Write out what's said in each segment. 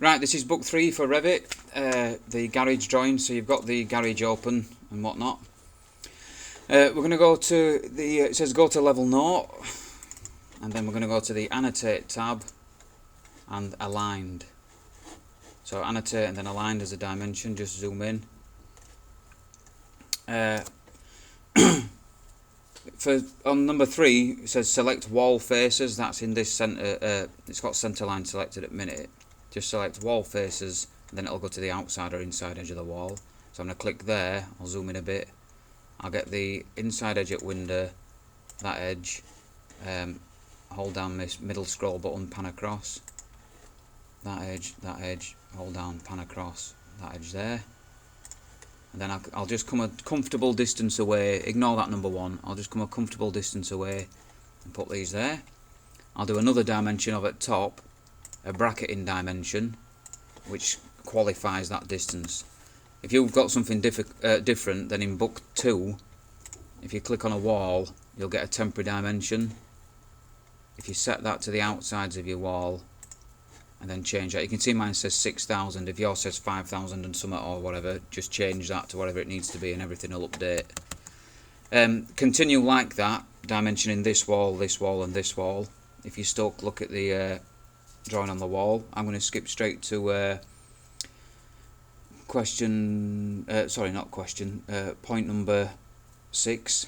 Right, this is book 3 for Revit, the garage drawing, so you've got the garage open and whatnot. We're going to go to the, it says go to level 0, and then we're going to go to the annotate tab and aligned. So annotate and then aligned as a dimension, just zoom in. On number 3, it says select wall faces, that's in this centre, it's got centre line selected at minute. Just select wall faces, and then it'll go to the outside or inside edge of the wall. So I'm going to click there, I'll zoom in a bit, I'll get the inside edge at window, that edge, hold down this middle scroll button, pan across, that edge, hold down, pan across, that edge there. And then I'll just come a comfortable distance away, ignore that number 1, I'll just come a comfortable distance away and put these there. I'll do another dimension of at top, a bracketing dimension, which qualifies that distance. If you've got something different, then in book 2, if you click on a wall, you'll get a temporary dimension. If you set that to the outsides of your wall, and then change that, you can see mine says 6,000, if yours says 5,000 and something or whatever, just change that to whatever it needs to be and everything will update. Continue like that, dimensioning this wall and this wall. If you're stuck, look at the drawing on the wall. I'm going to skip straight to point number 6,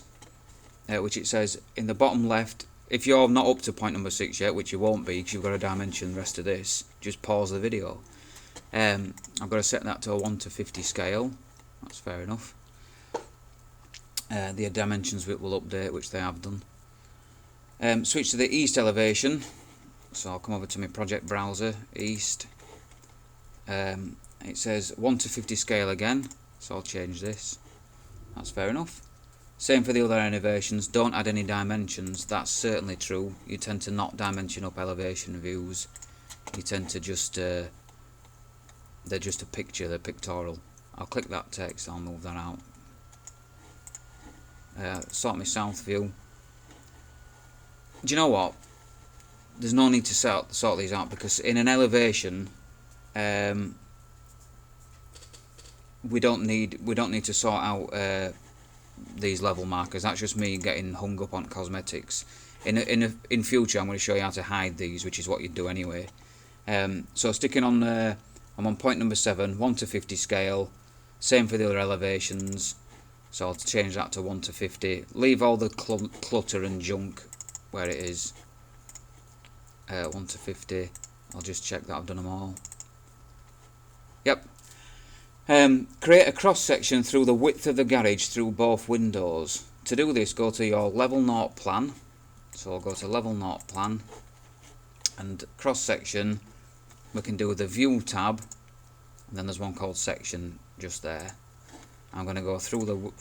which it says in the bottom left. If you're not up to point number 6 yet, which you won't be because you've got to dimension the rest of this, just pause the video. I've got to set that to a 1:50 scale. That's fair enough. The dimensions will update, which they have done. Switch to the east elevation. So I'll come over to my project browser, east. It says 1:50 scale again, so I'll change this. That's fair enough. Same for the other elevations, don't add any dimensions, that's certainly true. You tend to not dimension up elevation views. You tend to just, they're just a picture, they're pictorial. I'll click that text, I'll move that out. Sort my south view. Do you know what? There's no need to sort these out because in an elevation, we don't need to sort out these level markers. That's just me getting hung up on cosmetics. In future, I'm going to show you how to hide these, which is what you'd do anyway. So sticking on, I'm on point number 7, 1:50 scale. Same for the other elevations. So I'll change that to 1:50. Leave all the clutter and junk where it is. 1:50. I'll just check that I've done them all. Yep. Create a cross section through the width of the garage through both windows. To do this, go to your level 0 plan. So I'll go to level 0 plan, and cross section we can do with the view tab, and then there's one called section just there. I'm going to go through the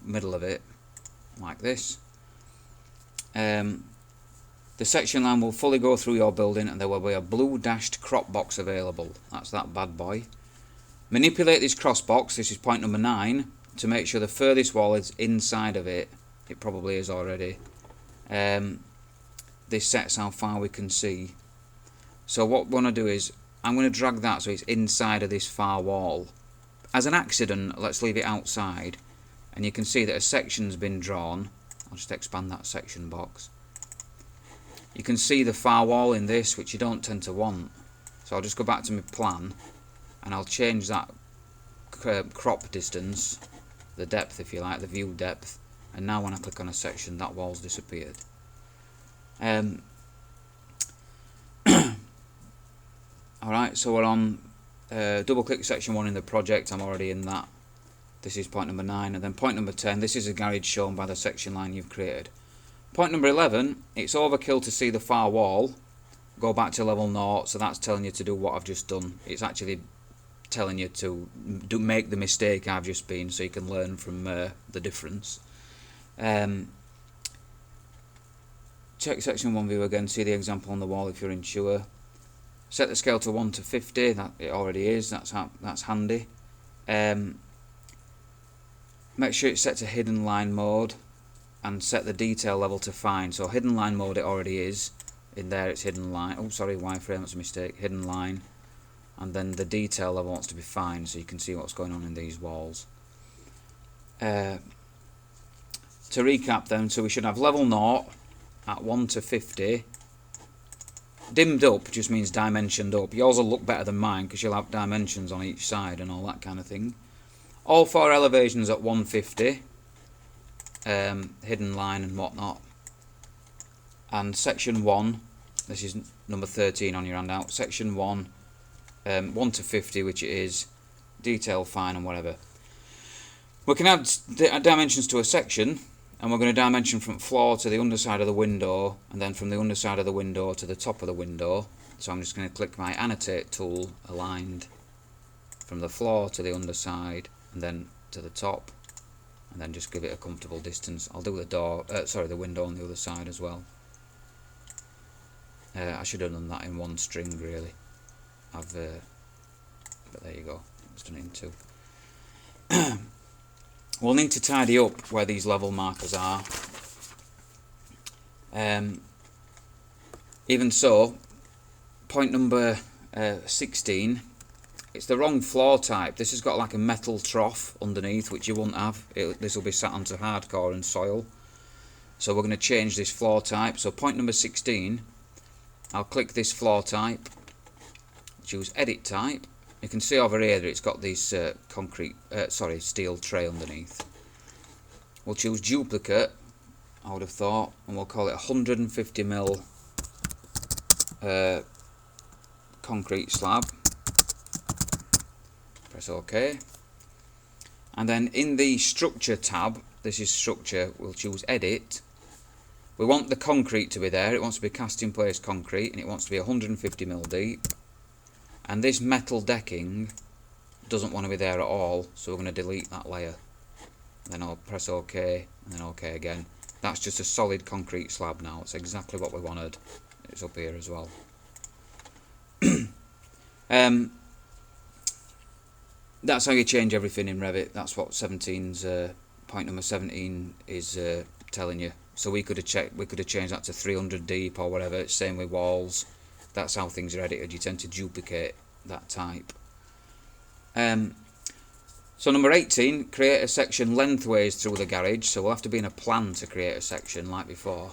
middle of it like this. The section line will fully go through your building and there will be a blue dashed crop box available. That's that bad boy. Manipulate this cross box, this is point number 9, to make sure the furthest wall is inside of it. It probably is already. This sets how far we can see. So what we want to do is, I'm going to drag that so it's inside of this far wall. As an accident, let's leave it outside. And you can see that a section's been drawn. I'll just expand that section box. You can see the far wall in this, which you don't tend to want. So I'll just go back to my plan, and I'll change that crop distance, the depth if you like, the view depth, and now when I click on a section, that wall's disappeared. Alright, so we're on double click section 1 in the project. I'm already in that. This is point number 9, and then point number 10, this is a garage shown by the section line you've created. Point number 11, it's overkill to see the far wall. Go back to level 0, so that's telling you to do what I've just done. It's actually telling you to make the mistake I've just been, so you can learn from the difference. Check section 1 view again, see the example on the wall if you're unsure. Set the scale to 1:50, that it already is, that's handy. Make sure it's set to hidden line mode and set the detail level to fine. So hidden line mode it already is. In there it's hidden line. Oh sorry, wireframe, that's a mistake. Hidden line. and then the detail level wants to be fine, so you can see what's going on in these walls. To recap then, so we should have level 0 at 1 to 50. Dimmed up just means dimensioned up. Yours will look better than mine because you'll have dimensions on each side and all that kind of thing. All 4 elevations at 150, hidden line and whatnot. And section 1, this is number 13 on your handout, section 1, 1 to 50, which it is, detail fine and whatever. We can add dimensions to a section, and we're going to dimension from floor to the underside of the window, and then from the underside of the window to the top of the window. So I'm just going to click my annotate tool, aligned from the floor to the underside, and then to the top, and then just give it a comfortable distance. I'll do the the window on the other side as well. I should have done that in one string really. But there you go. I've done it in 2. We'll need to tidy up where these level markers are. Even so, point number 16, it's the wrong floor type. This has got like a metal trough underneath, which you won't have. This will be sat onto hardcore and soil. So we're going to change this floor type. So point number 16, I'll click this floor type, choose edit type. You can see over here that it's got this steel tray underneath. We'll choose duplicate, I would have thought, and we'll call it 150mm concrete slab. Press OK. And then in the structure tab, this is structure, we'll choose edit. We want the concrete to be there. It wants to be cast in place concrete, and it wants to be 150mm deep. And this metal decking doesn't want to be there at all, so we're going to delete that layer. Then I'll press OK, and then OK again. That's just a solid concrete slab now. It's exactly what we wanted. It's up here as well. That's how you change everything in Revit. That's what 17's point number 17 is telling you. So we could have changed that to 300 deep or whatever. It's same with walls. That's how things are edited. You tend to duplicate that type. So number 18, create a section lengthways through the garage. So we'll have to be in a plan to create a section like before.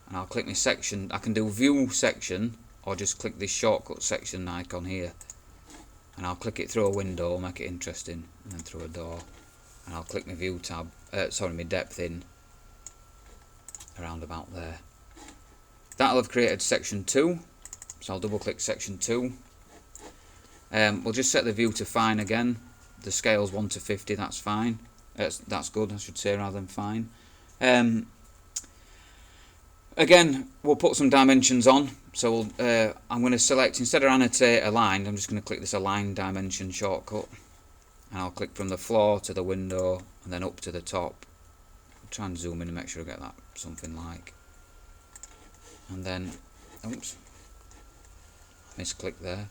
And I'll click my section. I can do view section, or just click this shortcut section icon here. And I'll click it through a window, make it interesting, and then through a door. And I'll click my view tab, my depth in, around about there. That'll have created section 2. So I'll double click section 2. We'll just set the view to fine again. The scale's 1 to 50, that's fine. That's good, I should say, rather than fine. Again, we'll put some dimensions on. So I'm going to select, instead of annotate aligned, I'm just going to click this align dimension shortcut. And I'll click from the floor to the window and then up to the top. I'll try and zoom in and make sure I get that something like. And then, oops, misclick there.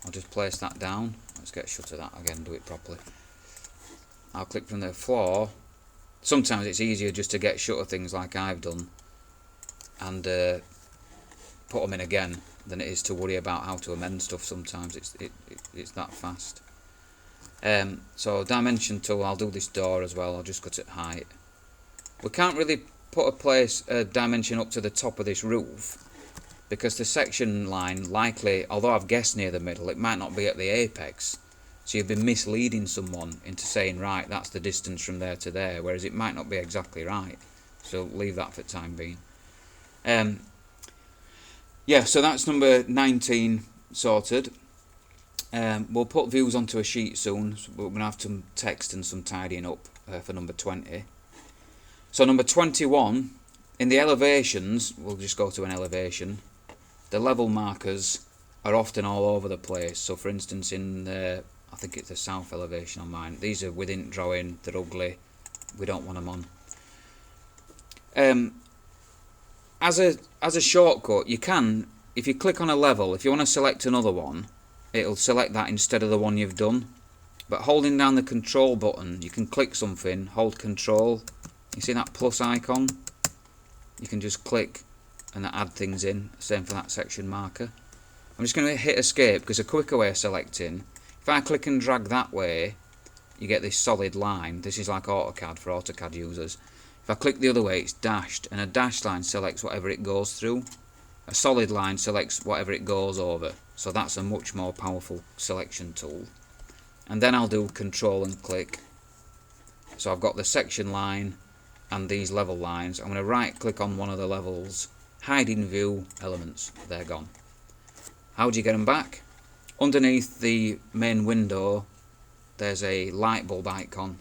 I'll just place that down. Let's get a shot of that again, do it properly. I'll click from the floor. Sometimes it's easier just to get shut of things like I've done and put them in again than it is to worry about how to amend stuff. Sometimes it's that fast. So dimension tool, I'll do this door as well. I'll just cut it height. We can't really put a dimension up to the top of this roof because the section line likely, although I've guessed near the middle, it might not be at the apex. So you've been misleading someone into saying, right, that's the distance from there to there, whereas it might not be exactly right. So leave that for the time being. Yeah, so that's number 19 sorted. We'll put views onto a sheet soon, so we're going to have some text and some tidying up for number 20. So number 21, in the elevations, we'll just go to an elevation. The level markers are often all over the place. So for instance, in the, I think it's the south elevation on mine, these are within drawing, they're ugly, we don't want them on. As a shortcut, you can, if you click on a level, if you want to select another one, it'll select that instead of the one you've done. But holding down the control button, you can click something, hold control, you see that plus icon? You can just click and add things in, same for that section marker. I'm just going to hit escape because a quicker way of selecting, if I click and drag that way, you get this solid line. This is like AutoCAD for AutoCAD users. If I click the other way, it's dashed, and a dashed line selects whatever it goes through. A solid line selects whatever it goes over. So that's a much more powerful selection tool. And then I'll do Control and click. So I've got the section line and these level lines. I'm going to right click on one of the levels, hide in view elements. They're gone. How do you get them back? Underneath the main window there's a light bulb icon.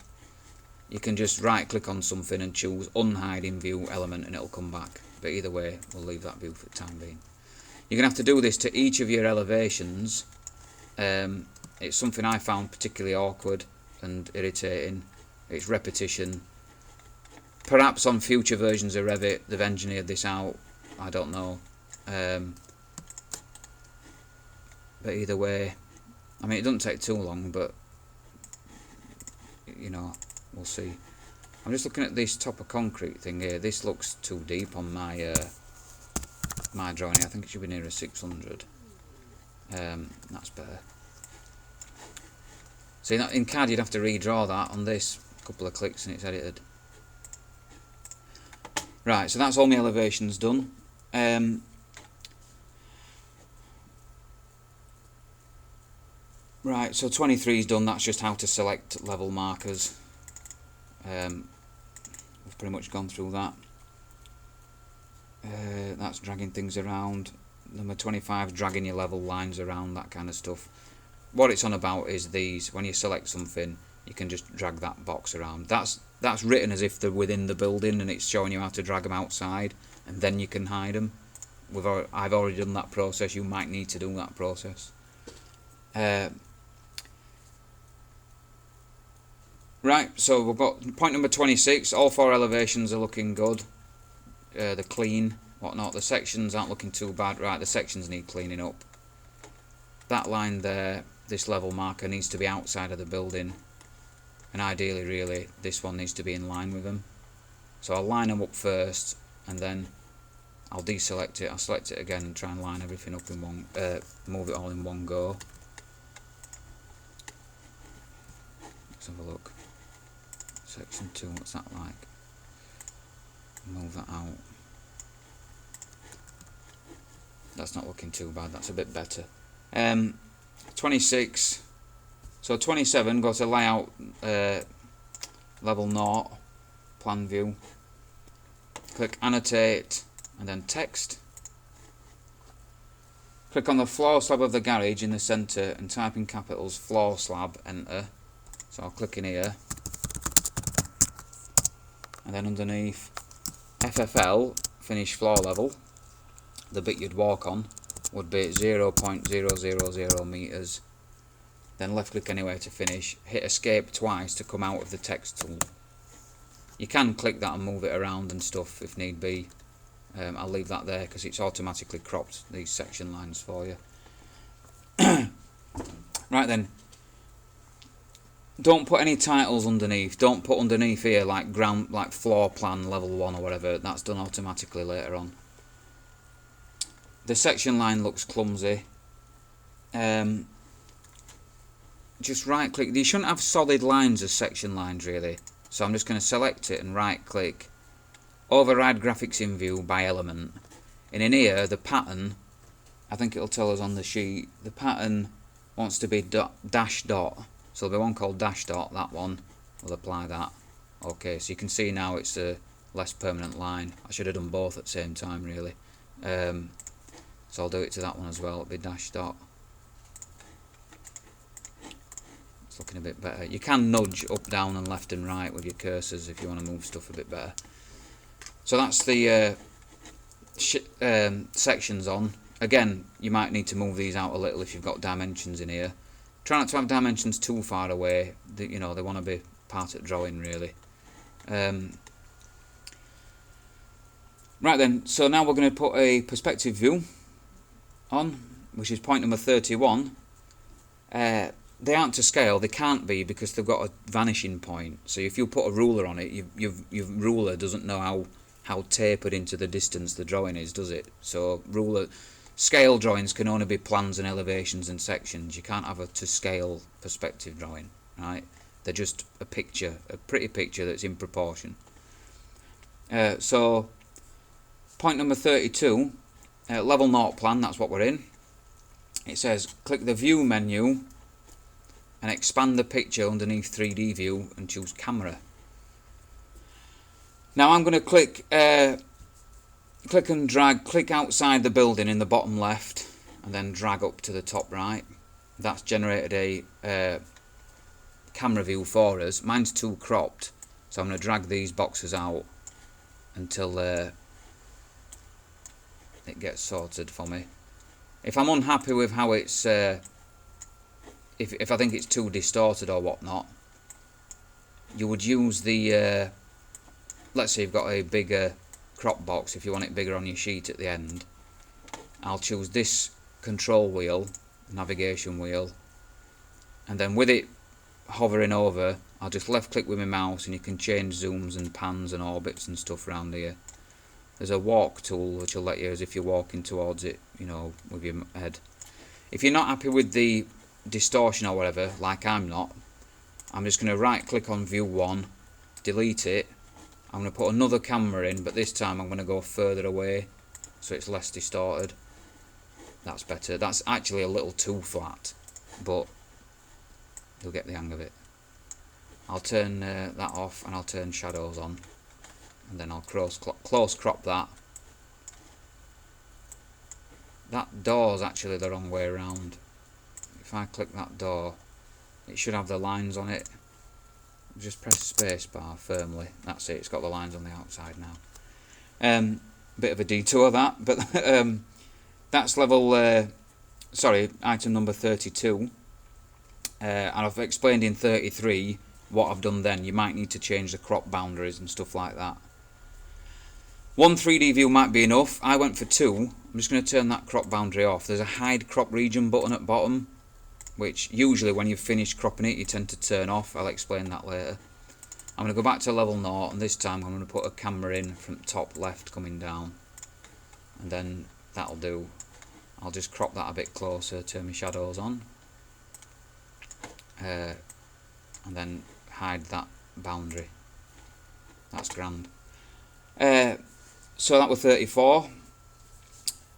You can just right click on something and choose unhide in view element and it'll come back. But either way, we'll leave that view for the time being. You're going to have to do this to each of your elevations. It's something I found particularly awkward and irritating. It's repetition. Perhaps on future versions of Revit they've engineered this out. I don't know. But either way, I mean, it doesn't take too long, but you know, we'll see. I'm just looking at this top of concrete thing here. This looks too deep on my my drawing. I think it should be nearer 600. That's better. See, in CAD you'd have to redraw that. On this, a couple of clicks and it's edited. Right, so that's all my elevations done. Right, so 23 is done. That's just how to select level markers. We've pretty much gone through that. That's dragging things around. Number 25 is dragging your level lines around, that kind of stuff. What it's on about is these. When you select something, you can just drag that box around. That's written as if they're within the building, and it's showing you how to drag them outside, and then you can hide them. I've already done that process. You might need to do that process. Right, so we've got point number 26. All 4 elevations are looking good. They're clean, whatnot. The sections aren't looking too bad. Right, the sections need cleaning up. That line there, this level marker, needs to be outside of the building. And ideally, really, this one needs to be in line with them. So I'll line them up first, and then I'll deselect it. I'll select it again and try and line everything up in one, move it all in one go. Let's have a look. Section 2, what's that like? Move that out. That's not looking too bad, that's a bit better. 26. So 27, go to layout, level 0, plan view. Click annotate and then text. Click on the floor slab of the garage in the centre and type in capitals floor slab, enter. So I'll click in here. And then underneath FFL, finish floor level, the bit you'd walk on would be 0.000 meters. Then left click anywhere to finish, hit escape twice to come out of the text tool. You can click that and move it around and stuff if need be. I'll leave that there because it's automatically cropped these section lines for you. Right then. Don't put any titles underneath. Don't put underneath here like floor plan level 1 or whatever. That's done automatically later on. The section line looks clumsy. Just right click. You shouldn't have solid lines as section lines really. So I'm just going to select it and right click. Override graphics in view by element. And in here the pattern, I think it'll tell us on the sheet, the pattern wants to be dash dot. So there'll be one called dash dot, that one, we'll apply that. Okay, so you can see now it's a less permanent line. I should have done both at the same time really. So I'll do it to that one as well, it'll be dash dot. It's looking a bit better. You can nudge up, down and left and right with your cursors if you want to move stuff a bit better. So that's the sections on. Again, you might need to move these out a little if you've got dimensions in here. Try not to have dimensions too far away. You know, they want to be part of the drawing really. Right then, so now we're going to put a perspective view on, which is point number 31. They aren't to scale, they can't be because they've got a vanishing point. So if you put a ruler on it, your ruler doesn't know how tapered into the distance the drawing is, does it? So ruler, scale drawings can only be plans and elevations and sections. You can't have a to scale perspective drawing, right? They're just a picture, a pretty picture that's in proportion. So point number 32, level 0 plan, that's what we're in. It says click the view menu and expand the picture underneath 3D view and choose camera. Now I'm going to click and drag, click outside the building in the bottom left and then drag up to the top right. That's generated a camera view for us. Mine's too cropped, so I'm going to drag these boxes out until it gets sorted for me. If I'm unhappy with how it's if I think it's too distorted or whatnot, you would use the let's say you've got a bigger crop box. If you want it bigger on your sheet at the end, I'll choose this control wheel, navigation wheel, and then with it hovering over, I'll just left click with my mouse and you can change zooms and pans and orbits and stuff around here. There's a walk tool which will let you, as if you're walking towards it, you know, with your head. If you're not happy with the distortion or whatever, like I'm not, I'm just going to right click on view 1, delete it. I'm going to put another camera in, but this time I'm going to go further away so it's less distorted. That's better. That's actually a little too flat, but you'll get the hang of it. I'll turn that off and I'll turn shadows on, and then I'll close crop that. That door's actually the wrong way around. If I click that door, it should have the lines on it. Just press space bar firmly. That's it, it's got the lines on the outside now. Bit of a detour that, but that's level, sorry, item number 32. And I've explained in 33 what I've done then. You might need to change the crop boundaries and stuff like that. One 3D view might be enough. I went for 2. I'm just going to turn that crop boundary off. There's a hide crop region button at bottom, which usually when you've finished cropping it you tend to turn off. I'll explain that later. I'm going to go back to level 0, and this time I'm going to put a camera in from top left coming down, and then that'll do. I'll just crop that a bit closer, turn my shadows on, and then hide that boundary. That's grand. So that was 34.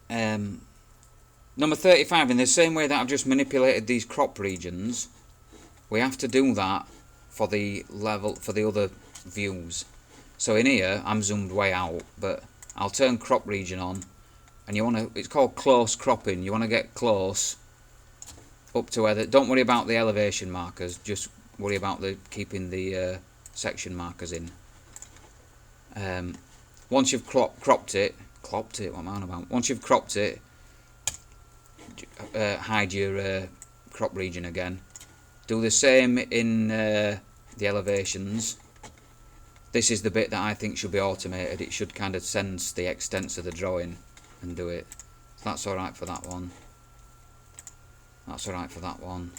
Number 35, in the same way that I've just manipulated these crop regions, we have to do that for the level, for the other views. So in here, I'm zoomed way out, but I'll turn crop region on, and you want to, it's called close cropping. You want to get close up to where, don't worry about the elevation markers, just worry about the keeping the section markers in. Once you've cropped it, what am I on about? Once you've cropped it, hide your crop region again. Do the same in the elevations. This is the bit that I think should be automated. It should kind of sense the extents of the drawing and do it. So that's alright for that one. That's alright for that one.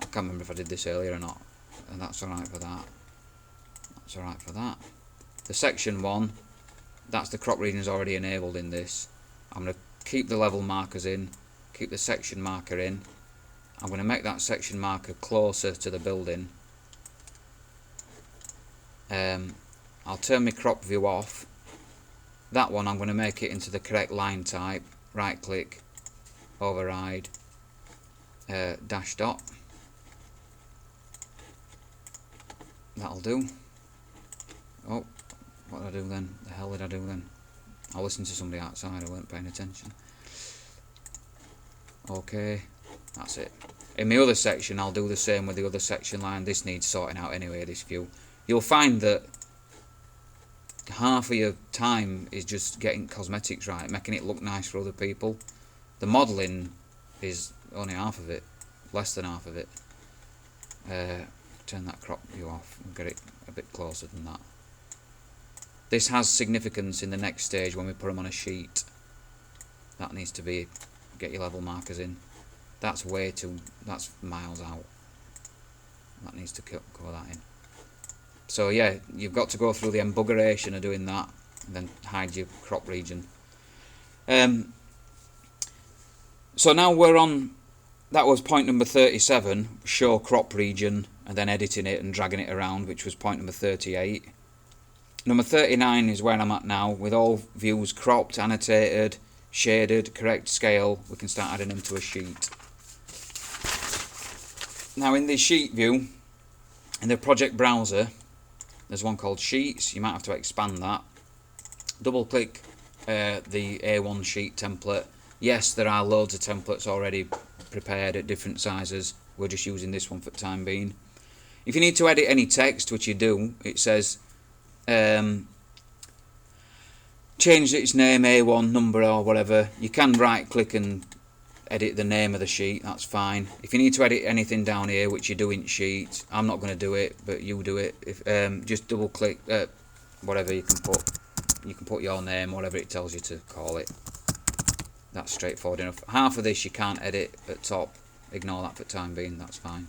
I can't remember if I did this earlier or not. And that's alright for that. That's alright for that. The section one, that's the crop region is already enabled in this. I'm going to keep the level markers in, keep the section marker in. I'm going to make that section marker closer to the building. I'll turn my crop view off. That one I'm going to make it into the correct line type. Right click, override, dash dot. That'll do. Oh, what did I do then? The hell did I do then? I listened to somebody outside, I weren't paying attention. Okay, that's it. In my other section, I'll do the same with the other section line. This needs sorting out anyway, this view. You'll find that half of your time is just getting cosmetics right, making it look nice for other people. The modelling is only half of it, less than half of it. Turn that crop view off and get it a bit closer than that. This has significance in the next stage when we put them on a sheet. That needs to be, get your level markers in. That's way too, that's miles out. That needs to cover that in. So yeah, you've got to go through the embuggeration of doing that, and then hide your crop region. So now we're on, that was point number 37, show crop region, and then editing it and dragging it around, which was point number 38. Number 39 is where I'm at now, with all views cropped, annotated, shaded, correct scale. We can start adding them to a sheet. Now in this sheet view, in the project browser, there's one called Sheets. You might have to expand that. Double click the A1 sheet template. Yes, there are loads of templates already prepared at different sizes. We're just using this one for the time being. If you need to edit any text, which you do, it says change its name, A1 number or whatever. You can right click and edit the name of the sheet, that's fine. If you need to edit anything down here, which you do in Sheet, I'm not going to do it, but you do it. If just double click whatever you can put your name, whatever it tells you to call it. That's straightforward enough. Half of this you can't edit at top. Ignore that for the time being, that's fine.